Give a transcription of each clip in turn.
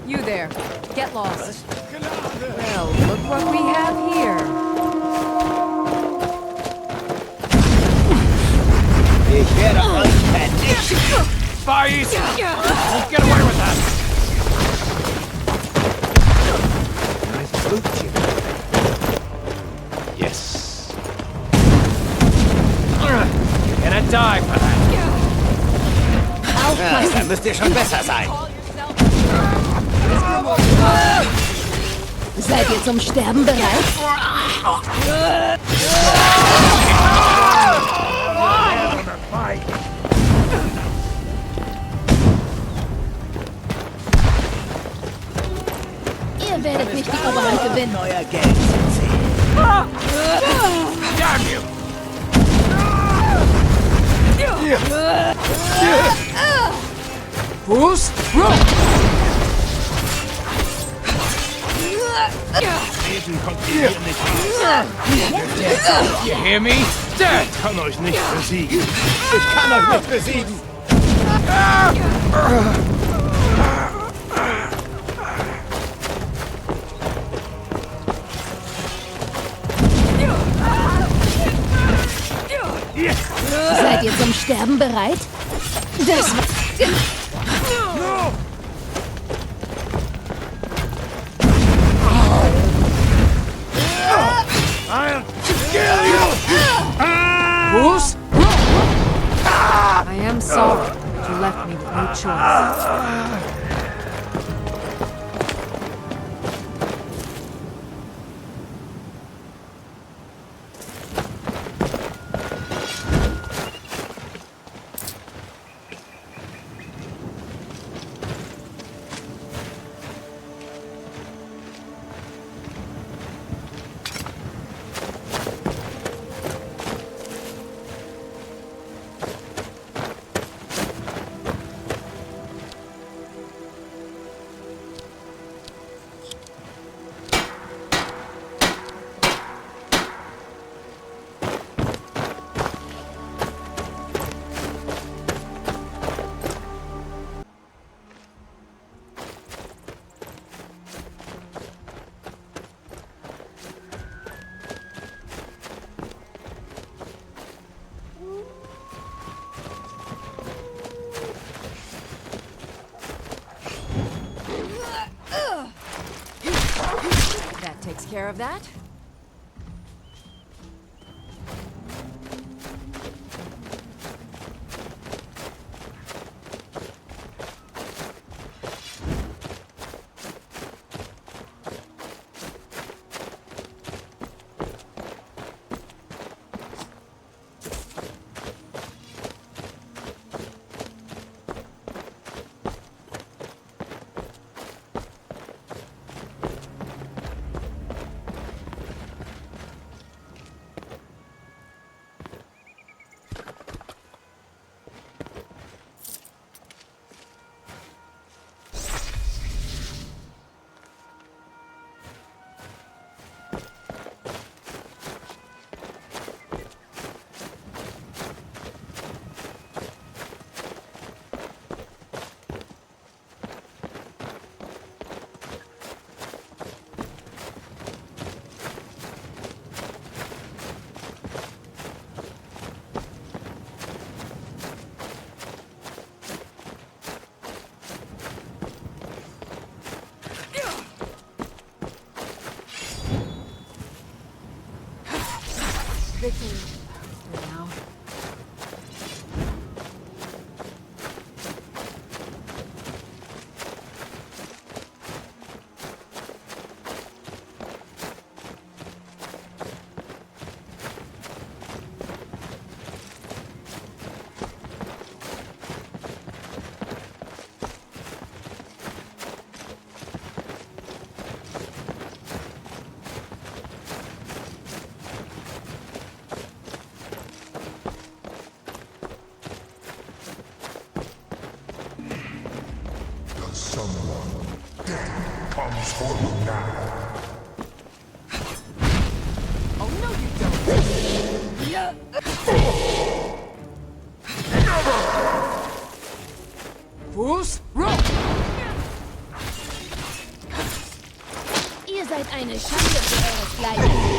You there. Get lost. Well, look what we have here. Ich werde euch vernichten. Fire easy! Won't get away with that! Nice boot, you. Yes. You're gonna die for that! Ja, dann müsst ihr schon besser sein. Seid ihr zum Sterben bereit? Ihr werdet nicht die Oberhand gewinnen. Euer Geld zu sehen. Damn you! Fuß, Rock! Leben kommt hier nicht You hear me? Dead! Ich kann euch nicht besiegen. Ich kann euch nicht besiegen. Seid ihr zum Sterben bereit? Das war... I'll kill you. Fuß, Rock! I am sorry, but you left me with no choice. That takes care of that. Victory for now. Someone death comes for you now. Oh no, you don't. Fuß, Rock! seid eine Schande für euresgleichen.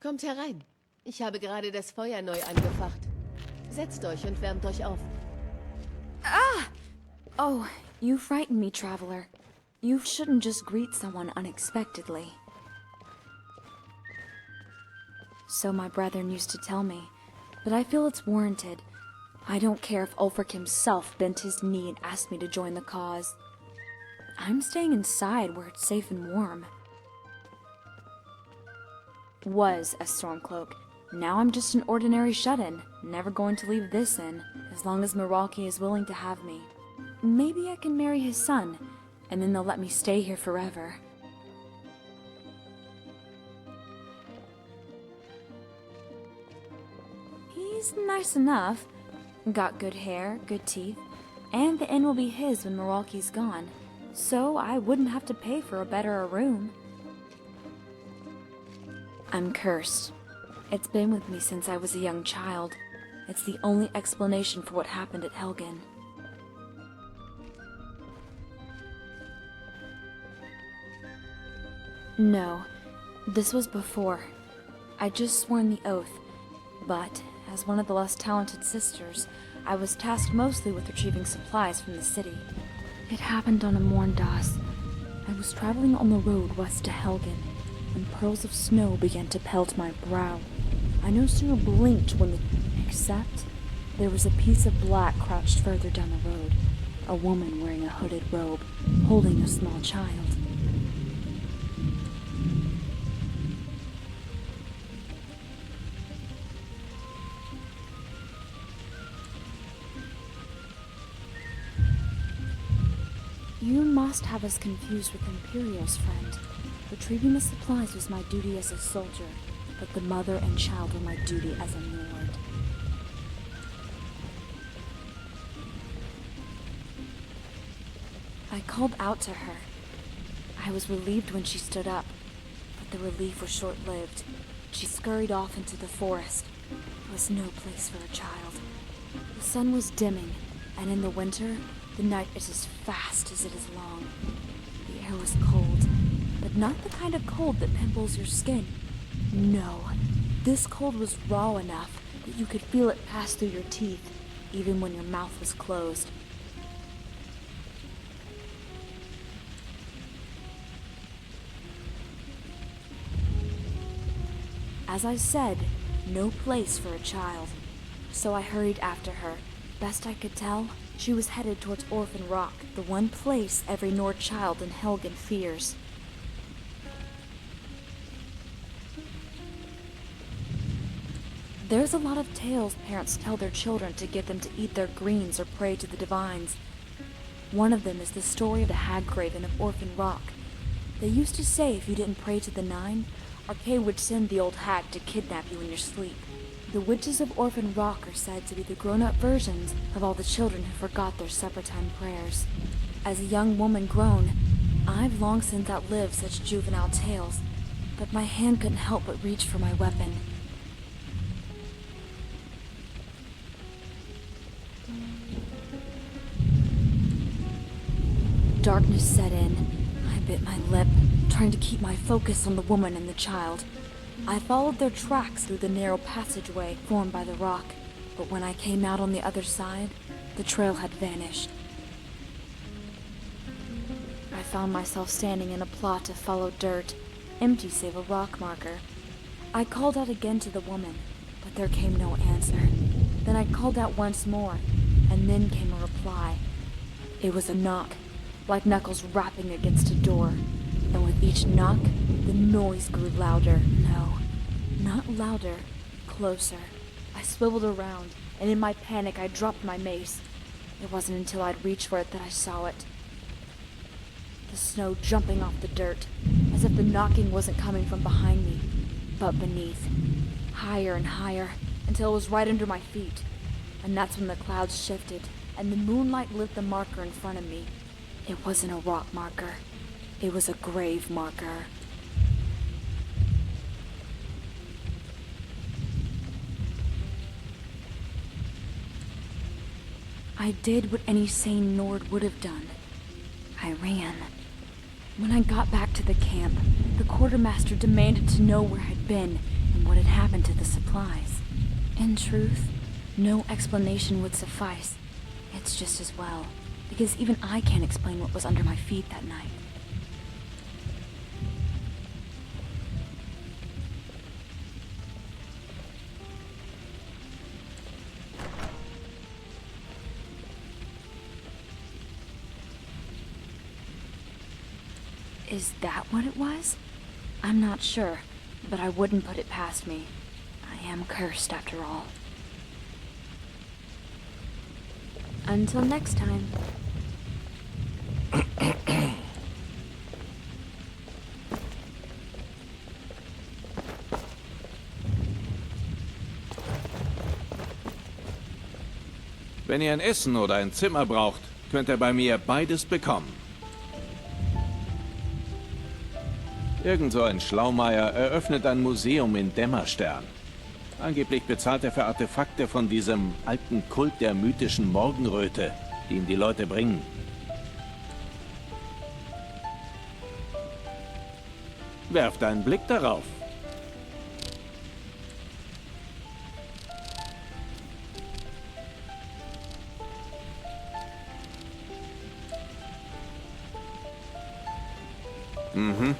Kommt herein. Ich habe gerade das Feuer neu angefacht. Setzt euch und wärmt euch auf. Oh, you frighten me, traveler. You shouldn't just greet someone unexpectedly. So my brethren used to tell me, but I feel it's warranted. I don't care if Ulfric himself bent his knee and asked me to join the cause. I'm staying inside where it's safe and warm. Was a Stormcloak. Now I'm just an ordinary shut-in, never going to leave this inn, as long as Meralki is willing to have me. Maybe I can marry his son, and then they'll let me stay here forever. He's nice enough, Got good hair, good teeth, and the inn will be his when Milwaukee's gone, so I wouldn't have to pay for a better room. I'm cursed. It's been with me since I was a young child. It's the only explanation for what happened at Helgen. No, this was before. I'd just sworn the oath, but as one of the less talented sisters, I was tasked mostly with retrieving supplies from the city. It happened on a morndas. I was traveling on the road west to Helgen, when pearls of snow began to pelt my brow. I no sooner blinked when except there was a piece of black crouched further down the road, a woman wearing a hooded robe, holding a small child. You must have us confused with Imperial's friend. Retrieving the supplies was my duty as a soldier, but the mother and child were my duty as a lord. I called out to her. I was relieved when she stood up, but the relief was short-lived. She scurried off into the forest. It was no place for a child. The sun was dimming, and in the winter, the night is as fast as it is long. The air was cold, but not the kind of cold that pimples your skin. No, this cold was raw enough that you could feel it pass through your teeth, even when your mouth was closed. As I said, no place for a child. So I hurried after her. Best I could tell, she was headed towards Orphan Rock, the one place every Nord child in Helgen fears. There's a lot of tales parents tell their children to get them to eat their greens or pray to the divines. One of them is the story of the Haggraven of Orphan Rock. They used to say if you didn't pray to the Nine, Arcade would send the old hag to kidnap you in your sleep. The witches of Orphan Rock are said to be the grown-up versions of all the children who forgot their supper-time prayers. As a young woman grown, I've long since outlived such juvenile tales, but my hand couldn't help but reach for my weapon. Darkness set in. I bit my lip, trying to keep my focus on the woman and the child. I followed their tracks through the narrow passageway formed by the rock, but when I came out on the other side, the trail had vanished. I found myself standing in a plot of followed dirt, empty save a rock marker. I called out again to the woman, but there came no answer. Then I called out once more, and then came a reply. It was a knock, like knuckles rapping against a door, and with each knock, the noise grew louder. No, not louder, closer. I swiveled around, and in my panic I dropped my mace. It wasn't until I'd reached for it that I saw it. The snow jumping off the dirt, as if the knocking wasn't coming from behind me, but beneath. Higher and higher, until it was right under my feet. And that's when the clouds shifted, and the moonlight lit the marker in front of me. It wasn't a rock marker. It was a grave marker. I did what any sane Nord would have done. I ran. When I got back to the camp, the quartermaster demanded to know where I'd been and what had happened to the supplies. In truth, no explanation would suffice. It's just as well, because even I can't explain what was under my feet that night. Is that what it was? I'm not sure, but I wouldn't put it past me. I am cursed after all. Until next time. Wenn ihr ein Essen oder ein Zimmer braucht, könnt ihr bei mir beides bekommen. Irgend so ein Schlaumeier eröffnet ein Museum in Dämmerstern. Angeblich bezahlt er für Artefakte von diesem alten Kult der mythischen Morgenröte, die ihm die Leute bringen. Werft einen Blick darauf. Mhm.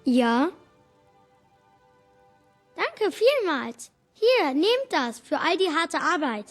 Ja. Danke vielmals. Hier, nehmt das für all die harte Arbeit.